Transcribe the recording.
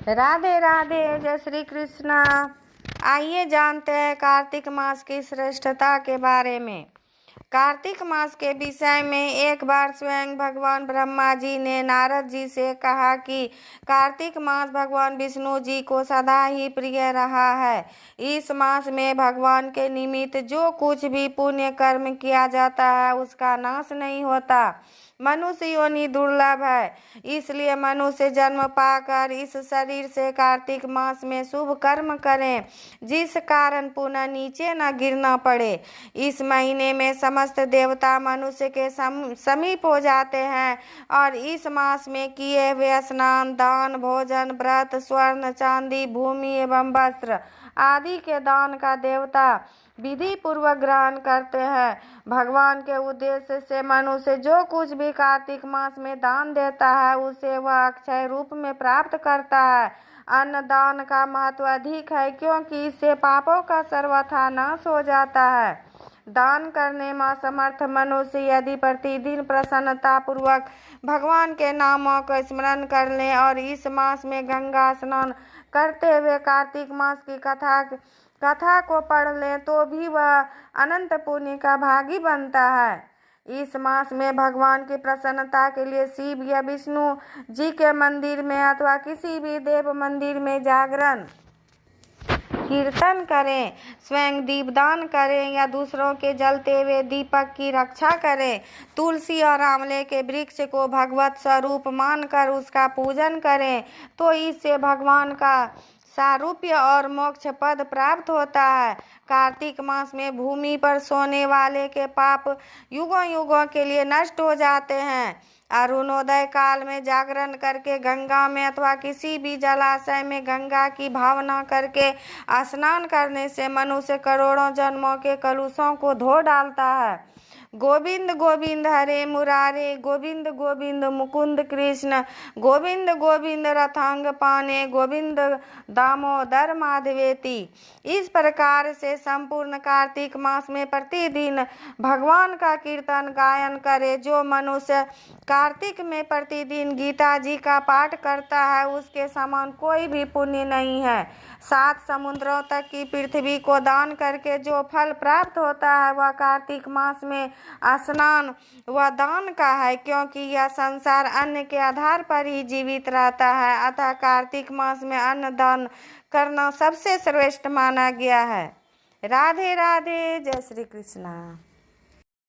राधे राधे, जय श्री कृष्णा। आइए जानते हैं कार्तिक मास की श्रेष्ठता के बारे में। कार्तिक मास के विषय में एक बार स्वयं भगवान ब्रह्मा जी ने नारद जी से कहा कि कार्तिक मास भगवान विष्णु जी को सदा ही प्रिय रहा है। इस मास में भगवान के निमित्त जो कुछ भी पुण्य कर्म किया जाता है उसका नाश नहीं होता। मनुष्य योनि दुर्लभ है, इसलिए मनुष्य जन्म पाकर इस शरीर से कार्तिक मास में शुभ कर्म करें, जिस कारण पुनः नीचे न गिरना पड़े। इस महीने में समस्त देवता मनुष्य के समीप हो जाते हैं और इस मास में किए हुए स्नान, दान, भोजन, व्रत, स्वर्ण, चांदी, भूमि एवं वस्त्र आदि के दान का देवता विधि पूर्वक ग्रहण करते हैं। भगवान के उद्देश्य से मनुष्य जो कुछ भी कार्तिक मास में दान देता है उसे वह अक्षय रूप में प्राप्त करता है। अन्न दान का महत्व अधिक है क्योंकि इससे पापों का सर्वथा नाश हो जाता है। दान करने में असमर्थ मनुष्य यदि प्रतिदिन प्रसन्नता पूर्वक भगवान के नामों का स्मरण कर ले और इस मास में गंगा स्नान करते हुए कार्तिक मास की कथा को पढ़ ले तो भी वह अनंत पुण्य का भागी बनता है। इस मास में भगवान की प्रसन्नता के लिए शिव या विष्णु जी के मंदिर में अथवा किसी भी देव मंदिर में जागरण कीर्तन करें, स्वयं दीपदान करें या दूसरों के जलते हुए दीपक की रक्षा करें। तुलसी और आंवले के वृक्ष को भगवत स्वरूप मानकर उसका पूजन करें तो इससे भगवान का सारूप्य और मोक्ष पद प्राप्त होता है। कार्तिक मास में भूमि पर सोने वाले के पाप युगों युगों के लिए नष्ट हो जाते हैं। अरुणोदय काल में जागरण करके गंगा में अथवा किसी भी जलाशय में गंगा की भावना करके स्नान करने से मनुष्य करोड़ों जन्मों के कलुषों को धो डालता है। गोविंद गोविंद हरे मुरारे, गोविंद गोविंद मुकुंद कृष्ण, गोविंद गोविंद रथांग पाने, गोविंद दामोदर माधवेति। इस प्रकार से संपूर्ण कार्तिक मास में प्रतिदिन भगवान का कीर्तन गायन करे। जो मनुष्य कार्तिक में प्रतिदिन गीता जी का पाठ करता है उसके समान कोई भी पुण्य नहीं है। 7 समुद्रों तक की पृथ्वी को दान करके जो फल प्राप्त होता है वह कार्तिक मास में स्नान व दान का है, क्योंकि यह संसार अन्न के आधार पर ही जीवित रहता है। अतः कार्तिक मास में अन्न दान करना सबसे श्रेष्ठ माना गया है। राधे राधे, जय श्री कृष्णा।